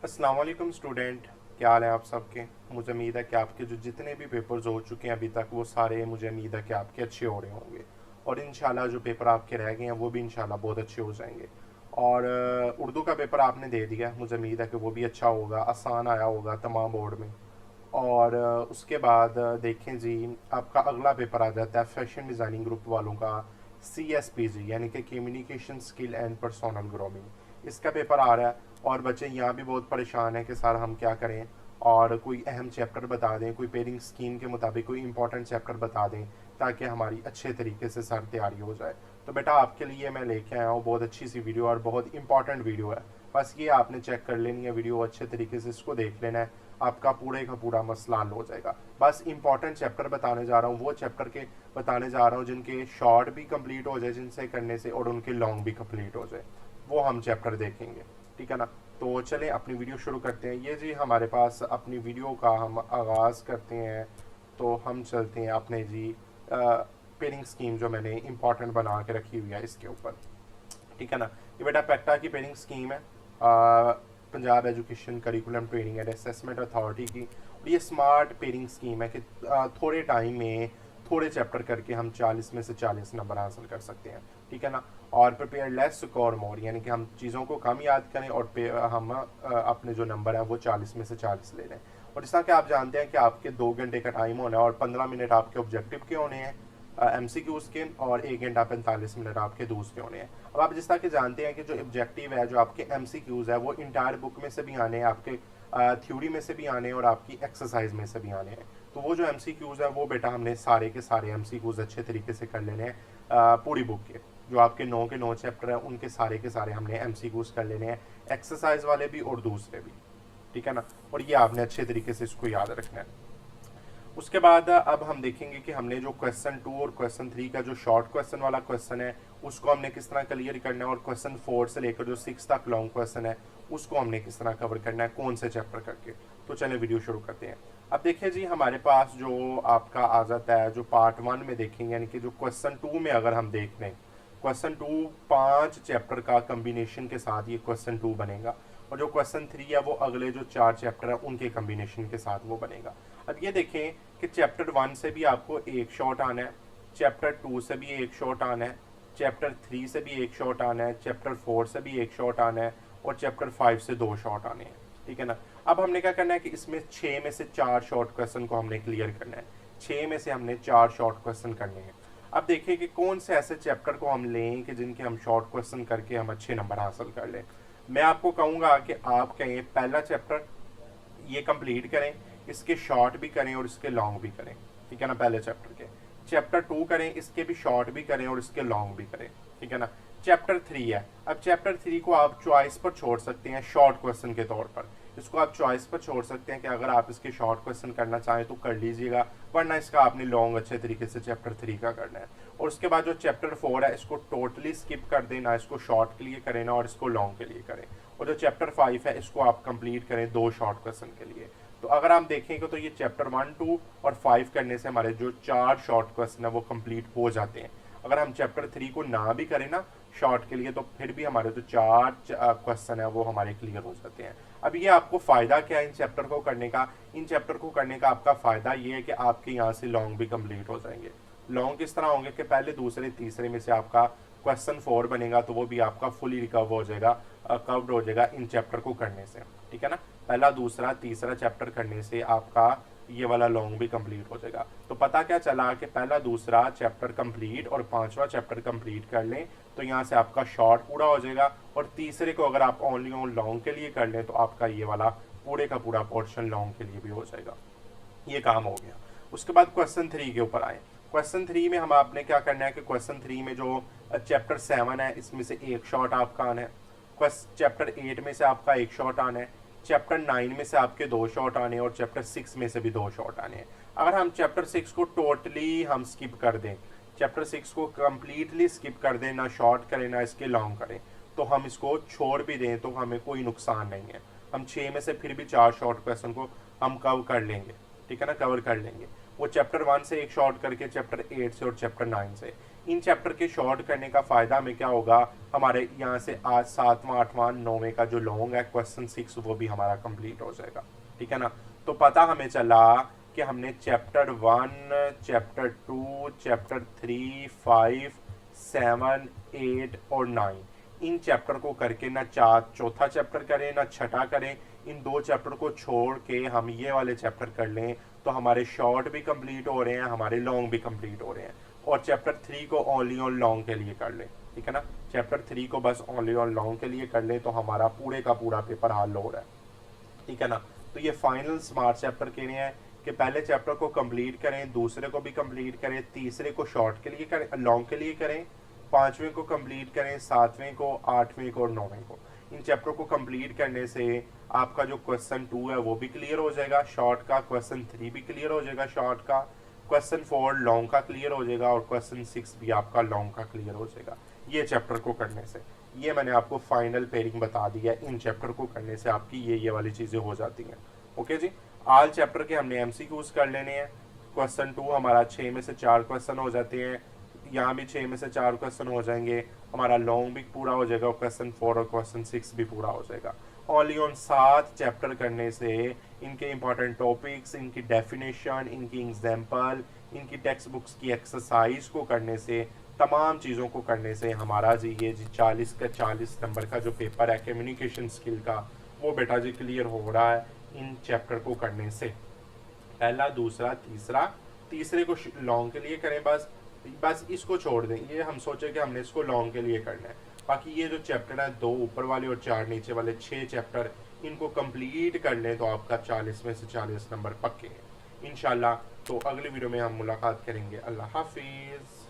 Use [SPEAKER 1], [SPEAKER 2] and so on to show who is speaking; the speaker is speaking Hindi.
[SPEAKER 1] अस्सलाम वालेकुम स्टूडेंट। क्या हाल है आप सबके। मुझे उम्मीद है कि आपके जो जितने भी पेपर्स हो चुके हैं अभी तक वो सारे मुझे उम्मीद है कि आपके अच्छे हो रहे होंगे और इंशाल्लाह जो पेपर आपके रह गए हैं वो भी इंशाल्लाह बहुत अच्छे हो जाएंगे। और उर्दू का पेपर आपने दे दिया, मुझे उम्मीद है कि वो भी अच्छा होगा, आसान आया होगा तमाम बोर्ड में। और उसके बाद देखें जी, आपका अगला पेपर आ जाता है फैशन डिज़ाइनिंग ग्रुप वालों का, CSPG यानी कि communication skill and personal grooming. इसका पेपर आ रहा है और बच्चे यहाँ भी बहुत परेशान हैं कि सर हम क्या करें, और कोई अहम चैप्टर बता दें, कोई पेयरिंग स्कीम के मुताबिक कोई इंपॉर्टेंट चैप्टर बता दें ताकि हमारी अच्छे तरीके से सर तैयारी हो जाए। तो बेटा आपके लिए मैं लेके आया हूँ बहुत अच्छी सी वीडियो और बहुत इंपॉर्टेंट वीडियो है। बस ये आपने चेक कर लेनी है वीडियो, अच्छे तरीके से इसको देख लेना है, आपका पूरे का पूरा मसला हल हो जाएगा। बस इंपॉर्टेंट चैप्टर बताने जा रहा हूँ, वो चैप्टर के बताने जा रहा हूँ जिनके शॉर्ट भी कंप्लीट हो जाए जिनसे करने से, और उनके लॉन्ग भी कंप्लीट हो जाए, वो हम चैप्टर देखेंगे। ठीक है ना। तो चलें अपनी वीडियो शुरू करते हैं। ये जी हमारे पास अपनी वीडियो का हम आगाज़ करते हैं। तो हम चलते हैं अपने जी पेयरिंग स्कीम जो मैंने इंपॉर्टेंट बना के रखी हुई है इसके ऊपर। ठीक है ना। ये बेटा पैक्टा की पेयरिंग स्कीम है, Punjab education curriculum training and assessment authority की। और ये स्मार्ट पेयरिंग स्कीम है कि थोड़े टाइम में थोड़े चैप्टर करके हम 40 में से 40 नंबर हासिल कर सकते हैं। ठीक है ना। और प्रिपेयर लेस स्कोर मोर, यानी कि हम चीज़ों को कम याद करें और हम अपने जो नंबर है वो 40 में से 40 ले लें। और जिस तरह कि आप जानते हैं कि आपके 2 घंटे का टाइम होना है और 15 मिनट आपके ऑब्जेक्टिव के होने हैं, MCQs के, और 1 घंटा 45 मिनट आपके दूस के होने हैं। अब आप जिस तरह के जानते हैं कि जो ऑब्जेक्टिव है, जो आपके MCQs है, वो इंटायर बुक में से भी आने हैं, आपके थ्योरी में से भी आने हैं और आपकी एक्सरसाइज में से भी आने हैं। तो वो जो MCQs है वो बेटा हमने सारे के सारे MCQs अच्छे तरीके से कर लेने हैं। पूरी बुक के जो आपके 9 के 9 चैप्टर हैं उनके सारे के सारे हमने MCQs कर लेने हैं, एक्सरसाइज वाले भी और दूसरे भी। ठीक है ना। और ये आपने अच्छे तरीके से इसको याद रखना है। उसके बाद अब हम देखेंगे कि हमने जो क्वेश्चन 2 और क्वेश्चन 3 का जो शॉर्ट क्वेश्चन वाला क्वेश्चन है उसको हमने किस तरह क्लियर करना है, और क्वेश्चन 4 से लेकर जो 6 तक लॉन्ग क्वेश्चन है उसको हमने किस तरह कवर करना है, कौन से चैप्टर करके। तो चलें वीडियो शुरू करते हैं। अब देखिए जी, हमारे पास जो आपका आ जाता है जो पार्ट 1 में देखेंगे, यानी कि जो क्वेश्चन 2 में अगर हम देख लें, क्वेश्चन 2 5 चैप्टर का कम्बिनेशन के साथ ये क्वेश्चन 2 बनेगा, और जो क्वेश्चन 3 है वो अगले जो 4 चैप्टर है उनके कम्बिनेशन के साथ वो बनेगा। अब ये देखें कि चैप्टर 1 से भी आपको एक शॉट आना है, चैप्टर 2 से भी एक शॉट आना है, चैप्टर 3 से भी एक शॉट आना है, चैप्टर 4 से भी एक शॉट आना है, और चैप्टर 5 से 2 शॉट आने हैं। ठीक है ना। अब हमने क्या करना है कि इसमें 6 में से 4 शॉर्ट क्वेश्चन को हमने क्लियर करना है, 6 में से हमने 4 शॉर्ट क्वेश्चन करने हैं। अब देखिए कि कौन से ऐसे चैप्टर को हम लें कि जिनके हम शॉर्ट क्वेश्चन करके हम अच्छे नंबर हासिल कर लें। मैं आपको कहूँगा कि आप कहें पहला चैप्टर ये कंप्लीट करें, इसके शॉर्ट भी करें और इसके लॉन्ग भी करें। ठीक है ना। पहले चैप्टर के चैप्टर 2 करें, इसके भी शॉर्ट भी करें और इसके लॉन्ग भी करें। ठीक है ना। चैप्टर 3 है, अब चैप्टर 3 को आप चॉइस पर छोड़ सकते हैं शॉर्ट क्वेश्चन के तौर पर। इसको आप चॉइस पर छोड़ सकते हैं कि अगर आप इसके शॉर्ट क्वेश्चन करना चाहें तो कर लीजिएगा, वरना इसका आपने लॉन्ग अच्छे तरीके से चैप्टर 3 का करना है। और उसके बाद जो चैप्टर 4 है इसको टोटली स्किप कर दें, ना इसको शॉर्ट के लिए करें ना और इसको लॉन्ग के लिए करें। और जो चैप्टर 5 है इसको आप कंप्लीट करें 2 शॉर्ट क्वेश्चन के लिए। तो अगर हम देखेंगे तो ये चैप्टर 1 2 और 5 करने से हमारे जो 4 शॉर्ट क्वेश्चन है वो कंप्लीट हो जाते हैं। अगर हम चैप्टर 3 को ना भी करें ना शॉर्ट के लिए तो फिर भी हमारे जो 4 क्वेश्चन है वो हमारे क्लियर हो जाते हैं। अब ये आपको फ़ायदा क्या है इन चैप्टर को करने का, इन चैप्टर को करने का आपका फ़ायदा ये है कि आपके यहाँ से लॉन्ग भी कंप्लीट हो जाएंगे। लॉन्ग किस तरह होंगे कि पहले दूसरे तीसरे में से आपका क्वेश्चन 4 बनेगा तो वो भी आपका फुली रिकवर हो जाएगा, कवर्ड हो जाएगा इन चैप्टर को करने से। ठीक है ना। पहला दूसरा तीसरा चैप्टर करने से आपका ये वाला लॉन्ग भी कंप्लीट हो जाएगा। तो पता क्या चला कि पहला दूसरा चैप्टर कंप्लीट और 5वां चैप्टर कंप्लीट कर लें तो यहाँ से आपका शॉर्ट पूरा हो जाएगा, और तीसरे को अगर आप ओनली ऑन लॉन्ग के लिए कर लें तो आपका ये वाला पूरे का पूरा पोर्शन लॉन्ग के लिए भी हो जाएगा। ये काम हो गया। उसके बाद क्वेश्चन 3 के ऊपर आए। क्वेश्चन 3 में हम आपने क्या करना है कि क्वेश्चन 3 में जो चैप्टर 7 है इसमें से एक शॉट आपका आना है, चैप्टर 8 में से आपका एक शॉट आना है, चैप्टर 9 में से आपके 2 शॉट आने हैं, और चैप्टर 6 में से भी 2 शॉट आने हैं। अगर हम चैप्टर 6 को टोटली हम स्किप कर दें, चैप्टर 6 को कम्प्लीटली स्किप कर दें, ना शॉर्ट करें ना इसके लॉन्ग करें, तो हम इसको छोड़ भी दें तो हमें कोई नुकसान नहीं है। हम 6 में से फिर भी 4 शॉर्ट क्वेश्चन को हम कवर कर लेंगे। ठीक है ना, कवर कर लेंगे। वो चैप्टर 1 से एक शॉर्ट करके चैप्टर 8 से और चैप्टर 9 से। इन चैप्टर के शॉर्ट करने का फ़ायदा हमें क्या होगा, हमारे यहाँ से आज 7वां 8वां 9वें का जो लॉन्ग है क्वेश्चन 6 वो भी हमारा कंप्लीट हो जाएगा। ठीक है ना। तो पता हमें चला कि हमने चैप्टर 1, चैप्टर 2, चैप्टर 3, 5, 7, 8 और 9 इन चैप्टर को करके ना चौथा चैप्टर करें ना छठा करें, इन 2 चैप्टर को छोड़ के हम ये वाले चैप्टर कर लें तो हमारे शॉर्ट भी कंप्लीट हो रहे हैं, हमारे लॉन्ग भी कंप्लीट हो रहे हैं। और चैप्टर 3 को ओनली ऑन लॉन्ग के लिए कर लें। ठीक है ना। चैप्टर 3 को बस ओनली ऑन लॉन्ग के लिए कर लें तो हमारा पूरे का पूरा पेपर हल हो रहा है। ठीक है ना। तो ये फाइनल स्मार्ट चैप्टर कह रहे हैं कि पहले चैप्टर को कंप्लीट करें, दूसरे को भी कंप्लीट करें, तीसरे को शॉर्ट के लिए करें, लॉन्ग के लिए करें, 5वें को कंप्लीट करें, 7वें को, 8वें को और 9वें को। इन चैप्टर को कंप्लीट करने से आपका जो क्वेश्चन 2 है वो भी क्लियर हो जाएगा शॉर्ट का, क्वेश्चन 3 भी क्लियर हो जाएगा शॉर्ट का, क्वेश्चन 4 लॉन्ग का क्लियर हो जाएगा और क्वेश्चन 6 भी आपका लॉन्ग का क्लियर हो जाएगा ये चैप्टर को करने से। ये मैंने आपको फाइनल पेयरिंग बता दी है, इन चैप्टर को करने से आपकी ये वाली चीज़ें हो जाती हैं। ओके जी। आल चैप्टर के हमने एमसीक्यूज कर लेने हैं। क्वेश्चन 2 हमारा 6 में से 4 क्वेश्चन हो जाते हैं, यहाँ भी 6 में से 4 क्वेश्चन हो जाएंगे, हमारा लॉन्ग भी पूरा हो जाएगा, क्वेश्चन 4 और क्वेश्चन 6 भी पूरा हो जाएगा। ओनली ऑन 7 चैप्टर करने से इनके इंपॉर्टेंट टॉपिक्स, इनकी डेफिनेशन, इनकी एग्जाम्पल, इनकी टेक्स्ट बुक्स की एक्सरसाइज को करने से, तमाम चीज़ों को करने से हमारा जी ये जी 40 का 40 नंबर का जो पेपर है कम्युनिकेशन स्किल का वो बेटा जी क्लियर हो रहा है इन चैप्टर को करने से। पहला, दूसरा, तीसरा, तीसरे को लॉन्ग के लिए करें, बस इसको छोड़ दें, ये हम सोचे कि हमने इसको लॉन्ग के लिए करना है। बाकी ये जो चैप्टर है 2 ऊपर वाले और 4 नीचे वाले 6 चैप्टर इनको कंप्लीट कर लें तो आपका 40 में से 40 नंबर पक्के हैं इंशाल्लाह। तो अगली वीडियो में हम मुलाकात करेंगे। अल्लाह हाफिज़।